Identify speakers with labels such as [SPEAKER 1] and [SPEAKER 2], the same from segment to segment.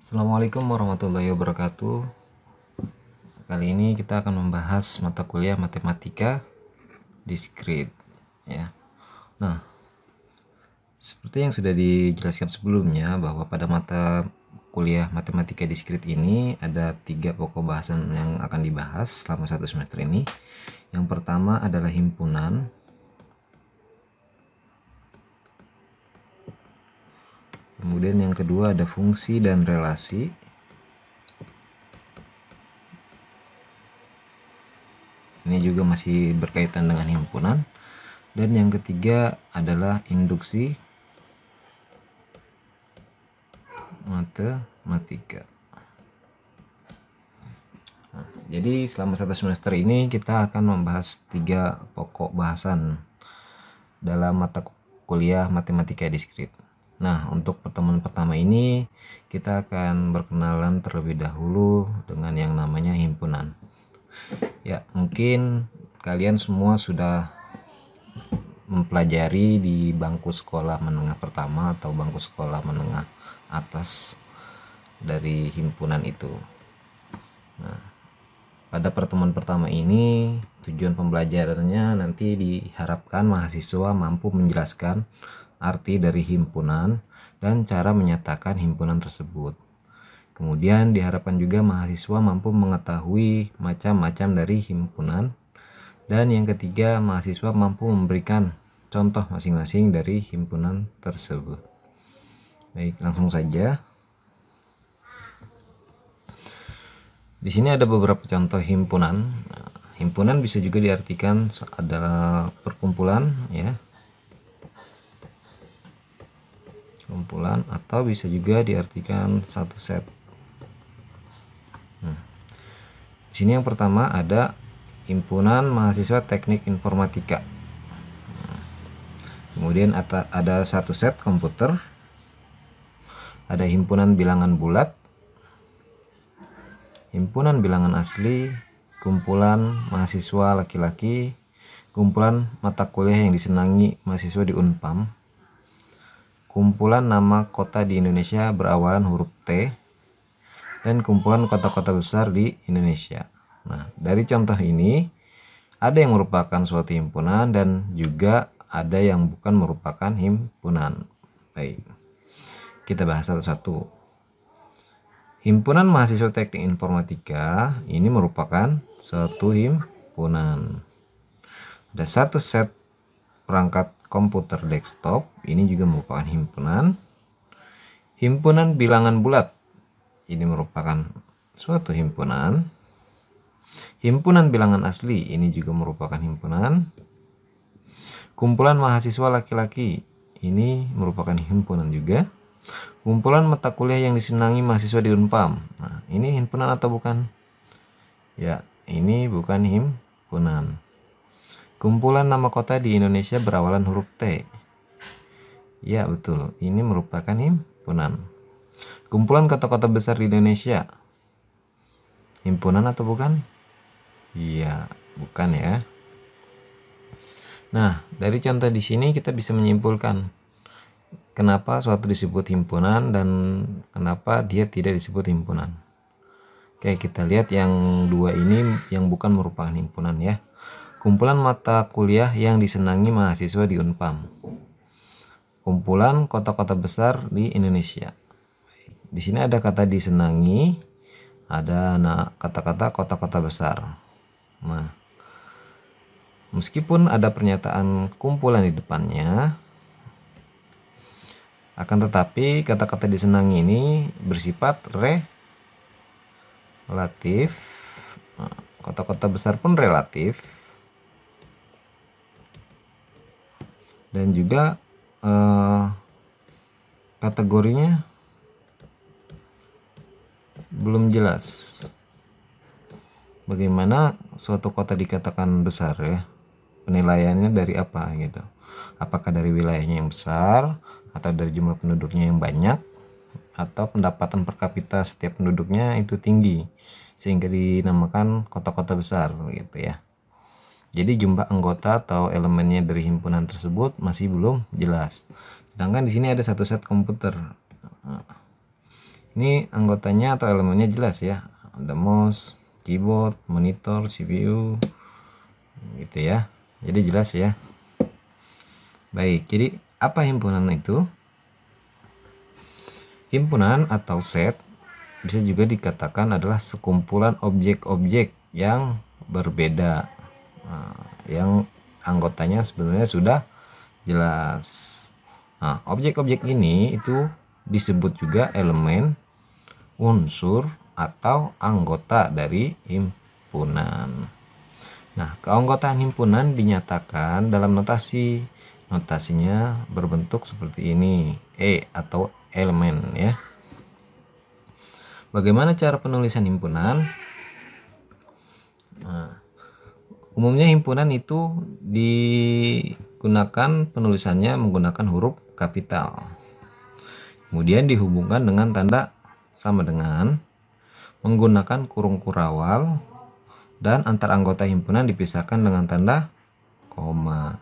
[SPEAKER 1] Assalamualaikum warahmatullahi wabarakatuh. Kali ini kita akan membahas mata kuliah matematika diskrit ya. Nah, seperti yang sudah dijelaskan sebelumnya bahwa pada mata kuliah matematika diskrit ini ada 3 pokok bahasan yang akan dibahas selama 1 semester ini. Yang pertama adalah himpunan. Kemudian yang kedua ada fungsi dan relasi. Ini juga masih berkaitan dengan himpunan. Dan yang ketiga adalah induksi matematika. Nah, jadi selama 1 semester ini kita akan membahas 3 pokok bahasan dalam mata kuliah matematika diskrit. Nah, untuk pertemuan pertama ini kita akan berkenalan terlebih dahulu dengan yang namanya himpunan. Ya, mungkin kalian semua sudah mempelajari di bangku sekolah menengah pertama atau bangku sekolah menengah atas dari himpunan itu. Nah, pada pertemuan pertama ini tujuan pembelajarannya nanti diharapkan mahasiswa mampu menjelaskan arti dari himpunan dan cara menyatakan himpunan tersebut. Kemudian diharapkan juga mahasiswa mampu mengetahui macam-macam dari himpunan. Dan yang ketiga, mahasiswa mampu memberikan contoh masing-masing dari himpunan tersebut. Baik, langsung saja. Di sini ada beberapa contoh himpunan. Nah, himpunan bisa juga diartikan adalah perkumpulan ya. Kumpulan atau bisa juga diartikan satu set. Di sini yang pertama ada himpunan mahasiswa teknik informatika. Kemudian ada satu set komputer. Ada himpunan bilangan bulat, himpunan bilangan asli, kumpulan mahasiswa laki-laki, kumpulan mata kuliah yang disenangi mahasiswa di Unpam, kumpulan nama kota di Indonesia berawalan huruf T, dan kumpulan kota-kota besar di Indonesia. Nah, dari contoh ini ada yang merupakan suatu himpunan dan juga ada yang bukan merupakan himpunan. Baik, kita bahas satu-satu. Himpunan mahasiswa teknik informatika ini merupakan suatu himpunan. Ada satu set perangkat komputer desktop, ini juga merupakan himpunan. Himpunan bilangan bulat ini merupakan suatu himpunan. Himpunan bilangan asli ini juga merupakan himpunan. Kumpulan mahasiswa laki-laki ini merupakan himpunan juga. Kumpulan mata kuliah yang disenangi mahasiswa di Unpam. Nah, ini himpunan atau bukan? Ya, ini bukan himpunan. Kumpulan nama kota di Indonesia berawalan huruf T. Ya, betul. Ini merupakan himpunan. Kumpulan kota-kota besar di Indonesia. Himpunan atau bukan? Iya, bukan ya. Nah, dari contoh di sini kita bisa menyimpulkan kenapa suatu disebut himpunan dan kenapa dia tidak disebut himpunan. Oke, kita lihat yang dua ini yang bukan merupakan himpunan ya. Kumpulan mata kuliah yang disenangi mahasiswa di Unpam. Kumpulan kota-kota besar di Indonesia. Di sini ada kata disenangi, ada kata-kata kota-kota besar. Nah, meskipun ada pernyataan kumpulan di depannya, akan tetapi kata-kata disenangi ini bersifat relatif. Nah, kota-kota besar pun relatif. Dan juga kategorinya belum jelas. Bagaimana suatu kota dikatakan besar ya? Penilaiannya dari apa gitu? Apakah dari wilayahnya yang besar, atau dari jumlah penduduknya yang banyak, atau pendapatan per kapita setiap penduduknya itu tinggi sehingga dinamakan kota-kota besar gitu ya. Jadi jumlah anggota atau elemennya dari himpunan tersebut masih belum jelas. Sedangkan di sini ada satu set komputer. Ini anggotanya atau elemennya jelas ya. Ada mouse, keyboard, monitor, CPU, gitu ya. Jadi jelas ya. Baik, jadi apa himpunan itu? Himpunan atau set bisa juga dikatakan adalah sekumpulan objek-objek yang berbeda, yang anggotanya sebenarnya sudah jelas. Nah, objek-objek ini itu disebut juga elemen, unsur, atau anggota dari himpunan. Nah, keanggotaan himpunan dinyatakan dalam notasi. Notasinya berbentuk seperti ini, E atau elemen ya. Bagaimana cara penulisan himpunan? Nah, umumnya himpunan itu digunakan penulisannya menggunakan huruf kapital. Kemudian dihubungkan dengan tanda sama dengan, menggunakan kurung kurawal, dan antar anggota himpunan dipisahkan dengan tanda koma.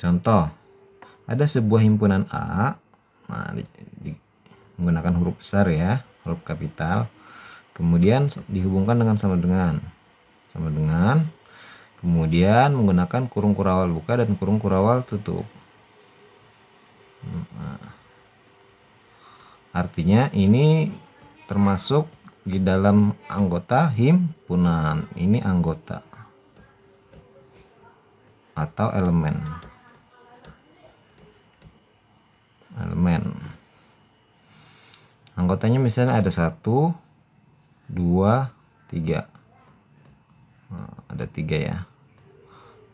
[SPEAKER 1] Contoh, ada sebuah himpunan A, nah, menggunakan huruf besar ya, huruf kapital, kemudian dihubungkan dengan sama dengan, kemudian menggunakan kurung kurawal buka dan kurung kurawal tutup. Nah, artinya ini termasuk di dalam anggota himpunan. Ini anggota atau elemen. Anggotanya misalnya ada 1, 2, 3. Nah, ada 3 ya.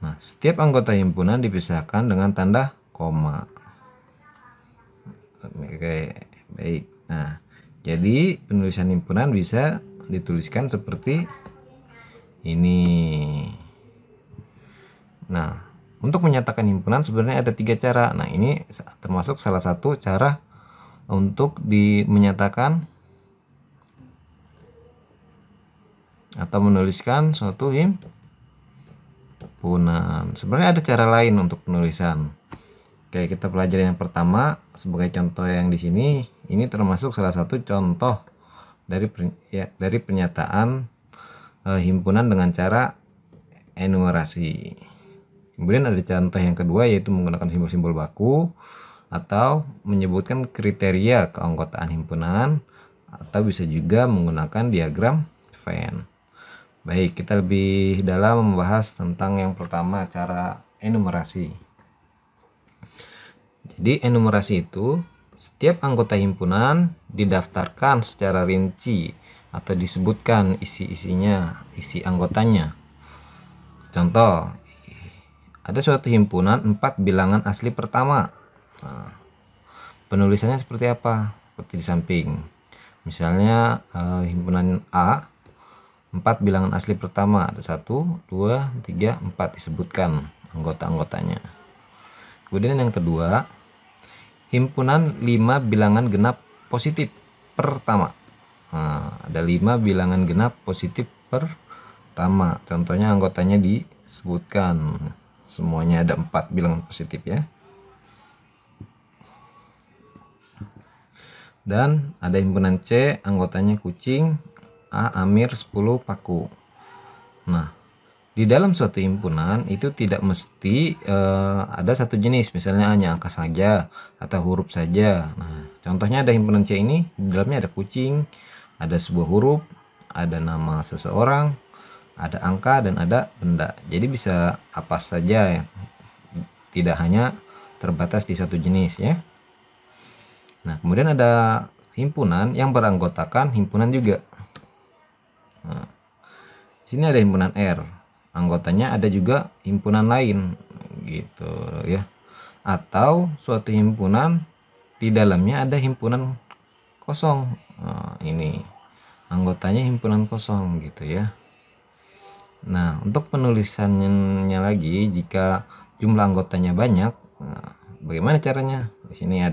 [SPEAKER 1] Nah, setiap anggota himpunan dipisahkan dengan tanda koma. Oke, baik. Nah, jadi penulisan himpunan bisa dituliskan seperti ini. Nah, untuk menyatakan himpunan sebenarnya ada 3 cara. Nah, ini termasuk salah satu cara untuk menyatakan atau menuliskan suatu himpunan. Sebenarnya ada cara lain untuk penulisan. Oke, kita pelajari yang pertama sebagai contoh yang di sini. Ini termasuk salah satu contoh dari pernyataan himpunan dengan cara enumerasi. Kemudian ada contoh yang kedua yaitu menggunakan simbol-simbol baku atau menyebutkan kriteria keanggotaan himpunan, atau bisa juga menggunakan diagram Venn. Baik, kita lebih dalam membahas tentang yang pertama, cara enumerasi. Jadi enumerasi itu setiap anggota himpunan didaftarkan secara rinci atau disebutkan isi-isinya, isi anggotanya. Contoh, ada suatu himpunan 4 bilangan asli pertama. Nah, penulisannya seperti apa? Seperti di samping. Misalnya himpunan A 4 bilangan asli pertama, ada 1, 2, 3, 4 disebutkan anggota-anggotanya. Kemudian yang kedua, himpunan 5 bilangan genap positif pertama. Nah, ada 5 bilangan genap positif pertama. Contohnya anggotanya disebutkan. Semuanya ada 4 bilangan positif ya. Dan ada himpunan C, anggotanya kucing, A, Amir, 10, paku. Nah, di dalam suatu himpunan itu tidak mesti ada satu jenis, misalnya hanya angka saja atau huruf saja. Nah, contohnya ada himpunan C ini, di dalamnya ada kucing, ada sebuah huruf, ada nama seseorang, ada angka, dan ada benda. Jadi bisa apa saja ya, tidak hanya terbatas di satu jenis ya. Nah, kemudian ada himpunan yang beranggotakan himpunan juga. Nah, di sini ada himpunan R, anggotanya ada juga himpunan lain, gitu ya. Atau suatu himpunan di dalamnya ada himpunan kosong. Nah, ini anggotanya himpunan kosong, gitu ya. Nah, untuk penulisannya lagi, jika jumlah anggotanya banyak, nah, bagaimana caranya? Di sini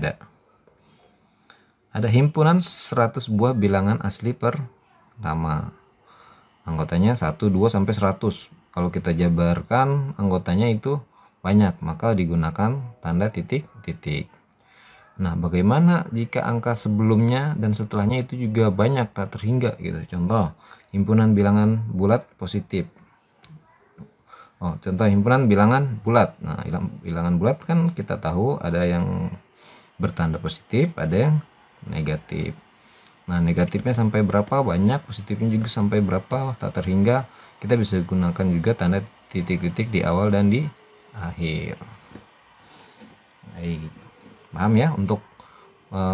[SPEAKER 1] ada himpunan 100 buah bilangan asli pertama. Anggotanya 1, 2 sampai 100. Kalau kita jabarkan anggotanya itu banyak, maka digunakan tanda titik-titik. Nah, bagaimana jika angka sebelumnya dan setelahnya itu juga banyak tak terhingga gitu. Contoh, himpunan bilangan bulat positif. Oh, contoh himpunan bilangan bulat. Nah, bilangan bulat kan kita tahu ada yang bertanda positif, ada yang negatif. Nah, negatifnya sampai berapa banyak, positifnya juga sampai berapa tak terhingga. Kita bisa gunakan juga tanda titik-titik di awal dan di akhir. Baik. Paham ya untuk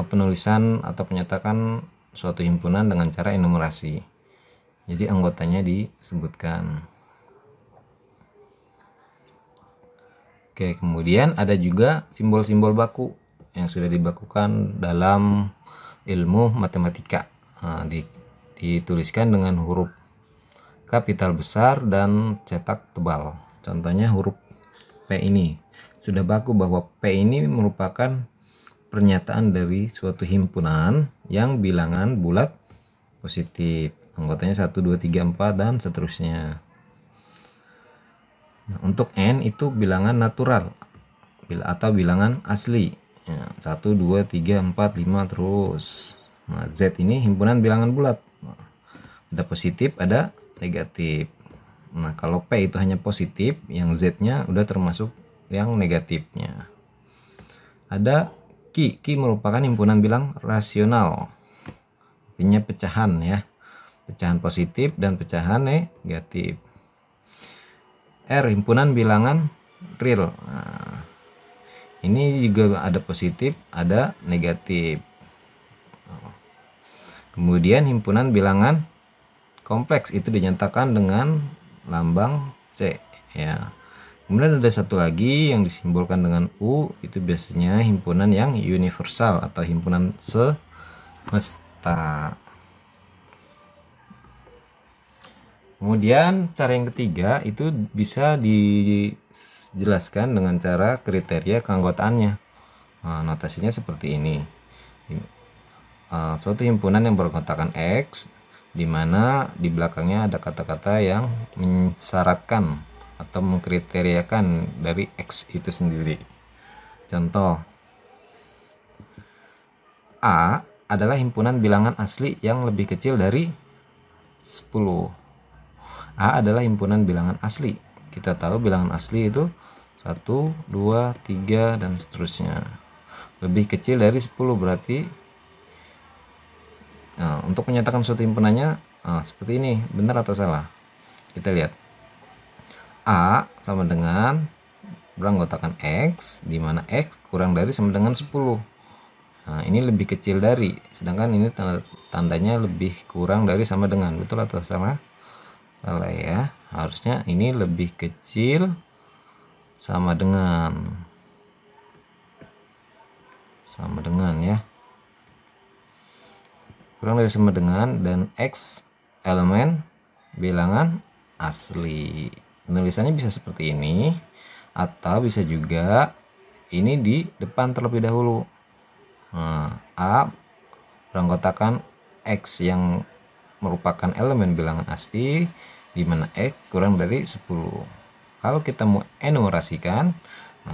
[SPEAKER 1] penulisan atau penyatakan suatu himpunan dengan cara enumerasi. Jadi anggotanya disebutkan. Oke, kemudian ada juga simbol-simbol baku yang sudah dibakukan dalam ilmu matematika. Nah, dituliskan dengan huruf kapital besar dan cetak tebal. Contohnya huruf P ini. Sudah baku bahwa P ini merupakan pernyataan dari suatu himpunan yang bilangan bulat positif. Anggotanya 1, 2, 3, 4 dan seterusnya. Nah, untuk N itu bilangan natural atau bilangan asli. 1, 2, 3, 4, 5 terus. Nah, Z ini himpunan bilangan bulat. Ada positif, ada negatif. Nah, kalau P itu hanya positif, yang Z-nya udah termasuk yang negatifnya. Ada Q merupakan himpunan bilang rasional. Artinya pecahan ya. Pecahan positif dan pecahan negatif. R himpunan bilangan real. Nah, ini juga ada positif, ada negatif. Kemudian himpunan bilangan kompleks itu dinyatakan dengan lambang C ya. Kemudian ada satu lagi yang disimbolkan dengan U, itu biasanya himpunan yang universal atau himpunan semesta. Kemudian cara yang ketiga itu bisa dijelaskan dengan cara kriteria keanggotaannya. Nah, notasinya seperti ini. Suatu himpunan yang beranggotakan X, di mana di belakangnya ada kata-kata yang mensyaratkan atau mengkriteriakan dari X itu sendiri. Contoh, A adalah himpunan bilangan asli yang lebih kecil dari 10. A adalah himpunan bilangan asli. Kita tahu bilangan asli itu 1, 2, 3 dan seterusnya. Lebih kecil dari 10 berarti. Nah, untuk menyatakan suatu himpunannya seperti ini, benar atau salah? Kita lihat. A sama dengan beranggotakan X, di mana X kurang dari sama dengan 10. Nah, ini lebih kecil dari, sedangkan ini tandanya lebih kurang dari sama dengan. Betul atau salah? Salah ya, harusnya ini lebih kecil sama dengan ya, kurang dari sama dengan, dan X elemen bilangan asli. Penulisannya bisa seperti ini, atau bisa juga ini di depan terlebih dahulu. Nah, A beranggotakan X yang merupakan elemen bilangan asli, di mana X kurang dari 10. Kalau kita mau enumerasikan,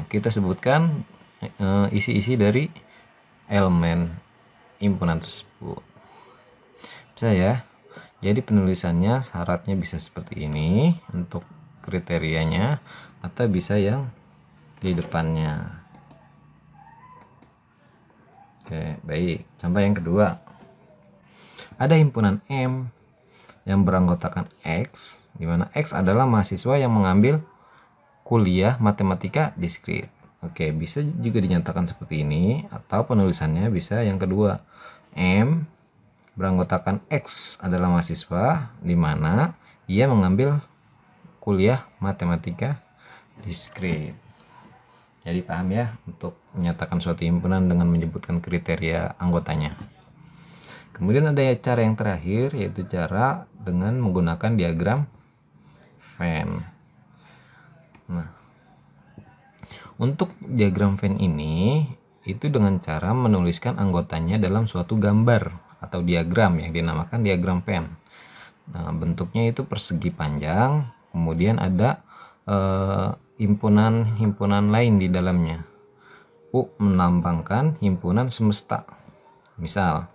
[SPEAKER 1] kita sebutkan isi-isi dari elemen himpunan tersebut. Bisa ya. Jadi penulisannya syaratnya bisa seperti ini untuk kriterianya, atau bisa yang di depannya. Oke, baik. Contoh yang kedua. Ada himpunan M yang beranggotakan X, di mana X adalah mahasiswa yang mengambil kuliah matematika diskrit. Oke, bisa juga dinyatakan seperti ini, atau penulisannya bisa yang kedua. M beranggotakan X adalah mahasiswa di mana ia mengambil kuliah matematika diskrit. Jadi paham ya untuk menyatakan suatu himpunan dengan menyebutkan kriteria anggotanya. Kemudian ada cara yang terakhir, yaitu cara dengan menggunakan diagram Venn. Nah, untuk diagram Venn ini itu dengan cara menuliskan anggotanya dalam suatu gambar atau diagram yang dinamakan diagram Venn. Nah, bentuknya itu persegi panjang, kemudian ada himpunan-himpunan lain di dalamnya. U melambangkan himpunan semesta. Misal,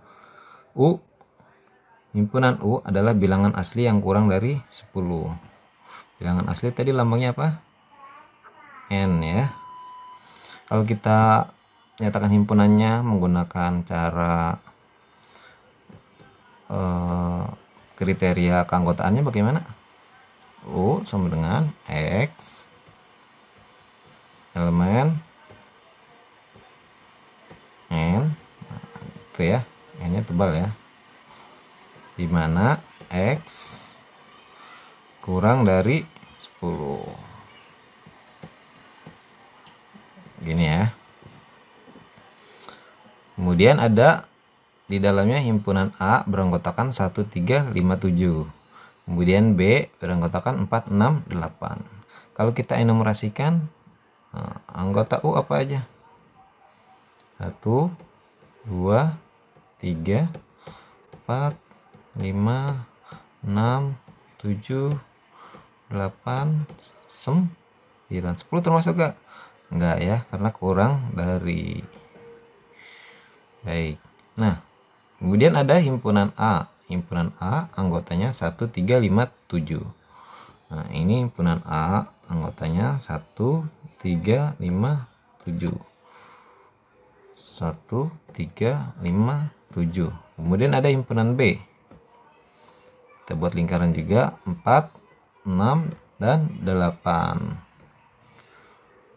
[SPEAKER 1] himpunan U adalah bilangan asli yang kurang dari 10. Bilangan asli tadi lambangnya apa? N ya. Kalau kita nyatakan himpunannya menggunakan cara kriteria keanggotaannya bagaimana? U sama dengan X elemen N, itu ya, N nya tebal ya, dimana X kurang dari 10. Gini ya. Kemudian ada di dalamnya himpunan A beranggotakan 1, 3, 5, 7. Kemudian B beranggotakan 4, 6, 8. Kalau kita enumerasikan, anggota U apa aja? 1, 2, 3, 4, 5, 6, 7, 8, 9, 10 termasuk gak? Enggak ya, karena kurang dari. Baik. Nah, kemudian ada himpunan A. Himpunan A anggotanya 1, 3, 5, 7. Nah, ini himpunan A anggotanya 1, 3, 5, 7. 1, 3, 5, 7. Kemudian ada himpunan B. Kita buat lingkaran juga, 4, 6, dan 8.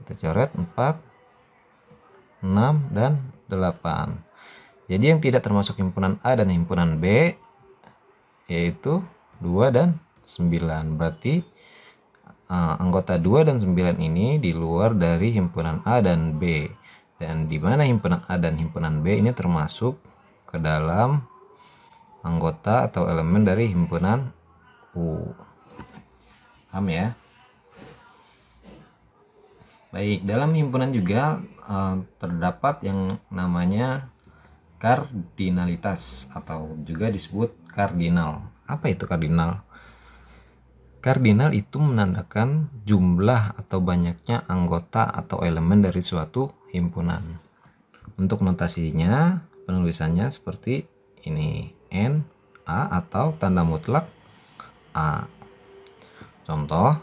[SPEAKER 1] Kita coret 4, 6, dan 8. Jadi yang tidak termasuk himpunan A dan himpunan B yaitu 2 dan 9. Berarti anggota 2 dan 9 ini di luar dari himpunan A dan B. Dan di mana himpunan A dan himpunan B ini termasuk ke dalam anggota atau elemen dari himpunan U. Paham ya? Baik, dalam himpunan juga terdapat yang namanya kardinalitas atau juga disebut kardinal. Apa itu kardinal? Kardinal itu menandakan jumlah atau banyaknya anggota atau elemen dari suatu himpunan. Untuk notasinya, penulisannya seperti ini, N, A atau tanda mutlak A. Contoh,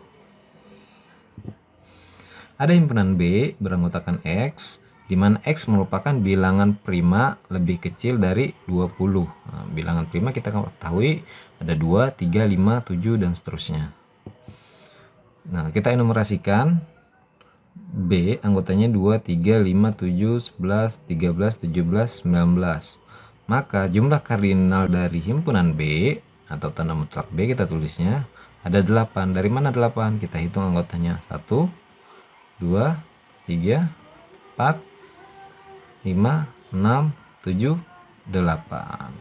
[SPEAKER 1] ada himpunan B beranggotakan X, di mana X merupakan bilangan prima lebih kecil dari 20. Nah, bilangan prima kita ketahui ada 2, 3, 5, 7, dan seterusnya. Nah, kita enumerasikan. B anggotanya 2, 3, 5, 7, 11, 13, 17, 19. Maka jumlah kardinal dari himpunan B atau tanda mutlak B kita tulisnya ada 8. Dari mana 8? Kita hitung anggotanya. 1, 2, 3, 4, 5, 6, 7, 8.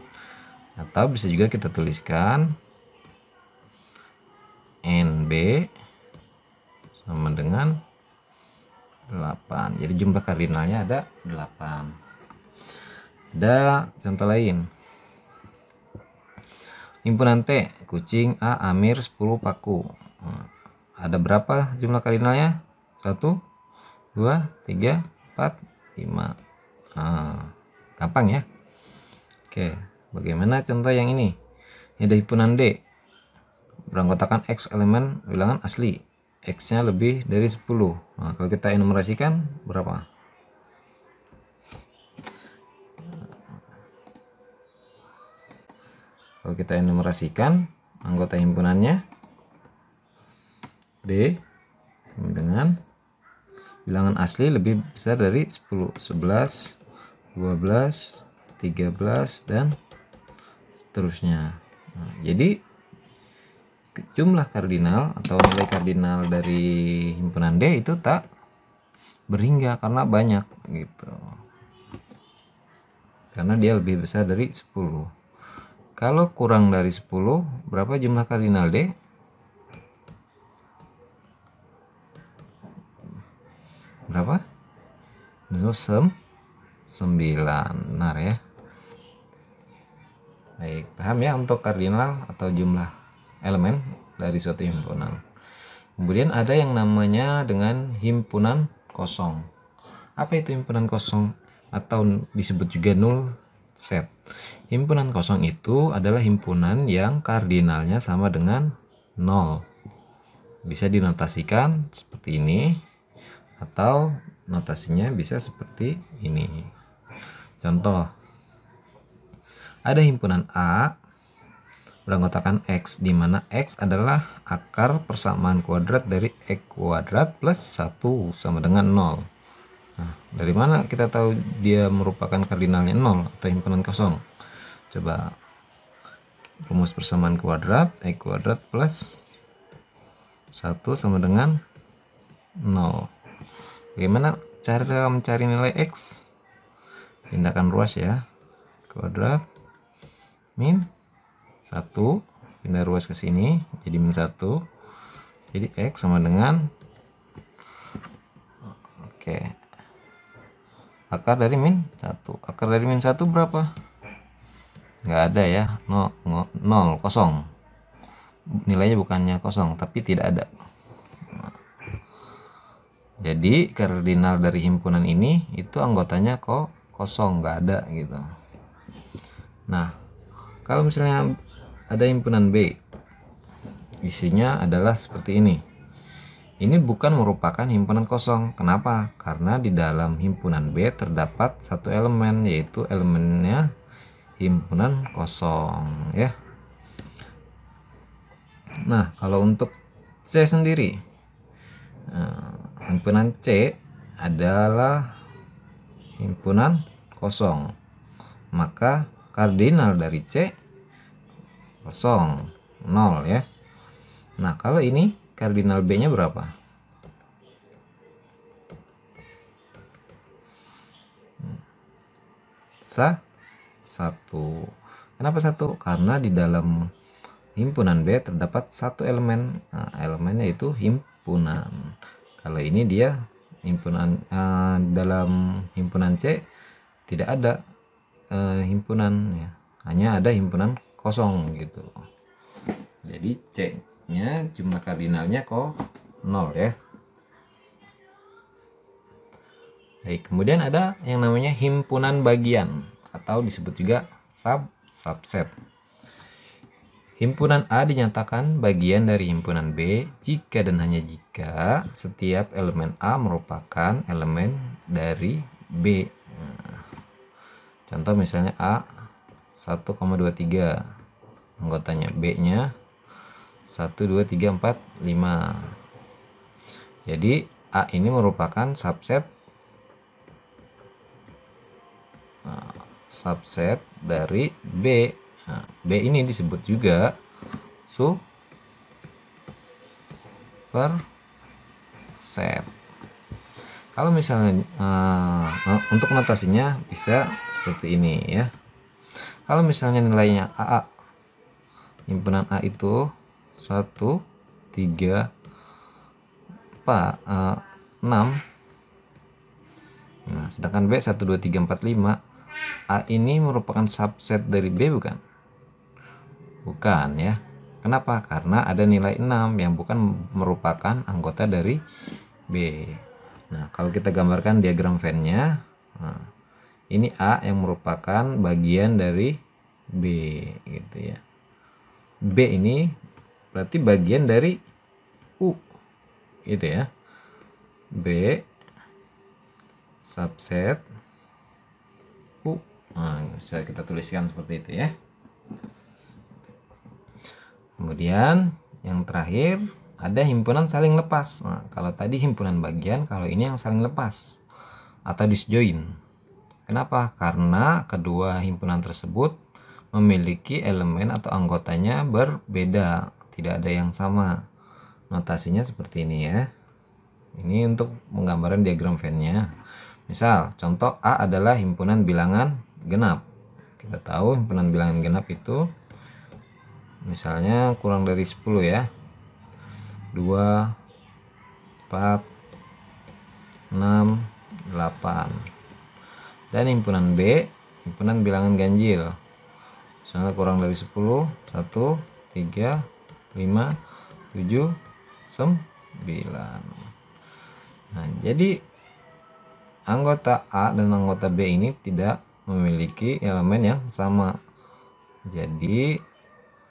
[SPEAKER 1] Atau bisa juga kita tuliskan NB sama dengan 8. Jadi jumlah kardinalnya ada 8. Ada contoh lain. Himpunan T, kucing A, Amir, 10, paku. Nah, ada berapa jumlah kardinalnya? 1, 2, 3, 4, 5. Gampang ya. Oke, bagaimana contoh yang ini? Ini ada himpunan D beranggotakan X elemen bilangan asli, X nya lebih dari 10. Nah, kalau kita enumerasikan berapa? Kalau kita enumerasikan anggota himpunannya D sama dengan bilangan asli lebih besar dari 10, 11, 12, 13, dan seterusnya. Nah, jadi jumlah kardinal atau nilai kardinal dari himpunan D itu tak berhingga karena banyak gitu. Karena dia lebih besar dari 10. Kalau kurang dari 10, berapa jumlah kardinal D? Berapa? 9. Benar ya. Baik, paham ya untuk kardinal atau jumlah elemen dari suatu himpunan. Kemudian ada yang namanya dengan himpunan kosong. Apa itu himpunan kosong atau disebut juga null set? Himpunan kosong itu adalah himpunan yang kardinalnya sama dengan 0. Bisa dinotasikan seperti ini atau notasinya bisa seperti ini. Contoh, ada himpunan A beranggotakan X, di mana X adalah akar persamaan kuadrat dari X kuadrat plus 1 sama dengan 0. Nah, dari mana kita tahu dia merupakan kardinalnya 0 atau himpunan kosong? Coba rumus persamaan kuadrat, X kuadrat plus 1 sama dengan 0. Bagaimana cara mencari nilai X? Pindahkan ruas ya. Kuadrat min 1, pindah ruas ke sini jadi min 1. Jadi X sama dengan, oke, akar dari min 1. Akar dari min 1 berapa? Nggak ada ya, 0, kosong. Nilainya bukannya kosong tapi tidak ada. Jadi kardinal dari himpunan ini itu anggotanya kok kosong, nggak ada gitu. Nah, kalau misalnya ada himpunan B, isinya adalah seperti ini. Ini bukan merupakan himpunan kosong. Kenapa? Karena di dalam himpunan B terdapat satu elemen, yaitu elemennya himpunan kosong ya. Nah, kalau untuk C sendiri, himpunan C adalah himpunan kosong, maka kardinal dari C kosong, 0 ya. Nah, kalau ini kardinal B nya berapa? Satu. Kenapa 1? Karena di dalam himpunan B terdapat satu elemen. Nah, elemennya itu himpunan. Kalau ini dia himpunan, dalam himpunan C tidak ada himpunan ya, hanya ada himpunan kosong gitu. Jadi C nya jumlah kardinalnya kok 0 ya. Baik, kemudian ada yang namanya himpunan bagian atau disebut juga subset. Himpunan A dinyatakan bagian dari himpunan B jika dan hanya jika setiap elemen A merupakan elemen dari B. Nah, contoh misalnya A 1,23, anggotanya B-nya 1, 2, 3, 4, 5. Jadi A ini merupakan subset dari B. Nah, B ini disebut juga superset. Kalau misalnya untuk notasinya bisa seperti ini ya. Kalau misalnya nilainya AA, himpunan A itu 1, 3, 4, 6. Nah, sedangkan B 1, 2, 3, 4, 5. A ini merupakan subset dari B bukan? Bukan ya. Kenapa? Karena ada nilai 6 yang bukan merupakan anggota dari B. Nah, kalau kita gambarkan diagram Venn-nya, nah, ini A yang merupakan bagian dari B gitu ya. B ini berarti bagian dari U gitu ya. B subset U. Nah, bisa kita tuliskan seperti itu ya. Kemudian yang terakhir ada himpunan saling lepas. Nah, kalau tadi himpunan bagian, kalau ini yang saling lepas atau disjoin. Kenapa? Karena kedua himpunan tersebut memiliki elemen atau anggotanya berbeda, tidak ada yang sama. Notasinya seperti ini ya. Ini untuk menggambarkan diagram Venn-nya. Misal, contoh A adalah himpunan bilangan genap. Kita tahu himpunan bilangan genap itu misalnya kurang dari 10 ya. 2, 4, 6, 8. Dan himpunan B, himpunan bilangan ganjil. Misalnya kurang dari 10, 1, 3, 5, 7, 9. Nah, jadi anggota A dan anggota B ini tidak memiliki elemen yang sama. Jadi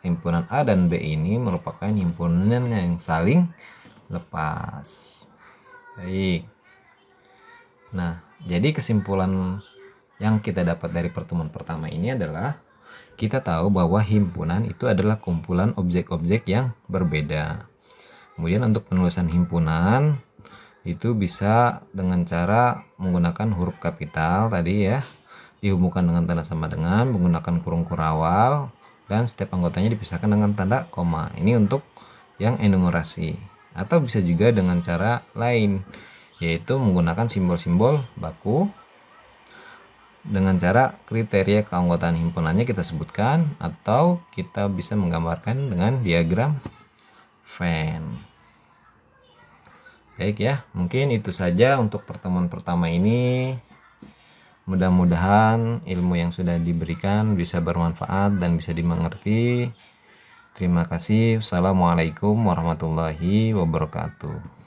[SPEAKER 1] himpunan A dan B ini merupakan himpunan yang saling lepas. Baik. Nah, jadi kesimpulan yang kita dapat dari pertemuan pertama ini adalah kita tahu bahwa himpunan itu adalah kumpulan objek-objek yang berbeda. Kemudian untuk penulisan himpunan itu bisa dengan cara menggunakan huruf kapital tadi ya, dihubungkan dengan tanda sama dengan, menggunakan kurung kurawal, dan setiap anggotanya dipisahkan dengan tanda koma. Ini untuk yang enumerasi. Atau bisa juga dengan cara lain, yaitu menggunakan simbol-simbol baku. Dengan cara kriteria keanggotaan himpunannya kita sebutkan, atau kita bisa menggambarkan dengan diagram Venn. Baik ya, mungkin itu saja untuk pertemuan pertama ini. Mudah-mudahan ilmu yang sudah diberikan bisa bermanfaat dan bisa dimengerti. Terima kasih. Wassalamualaikum warahmatullahi wabarakatuh.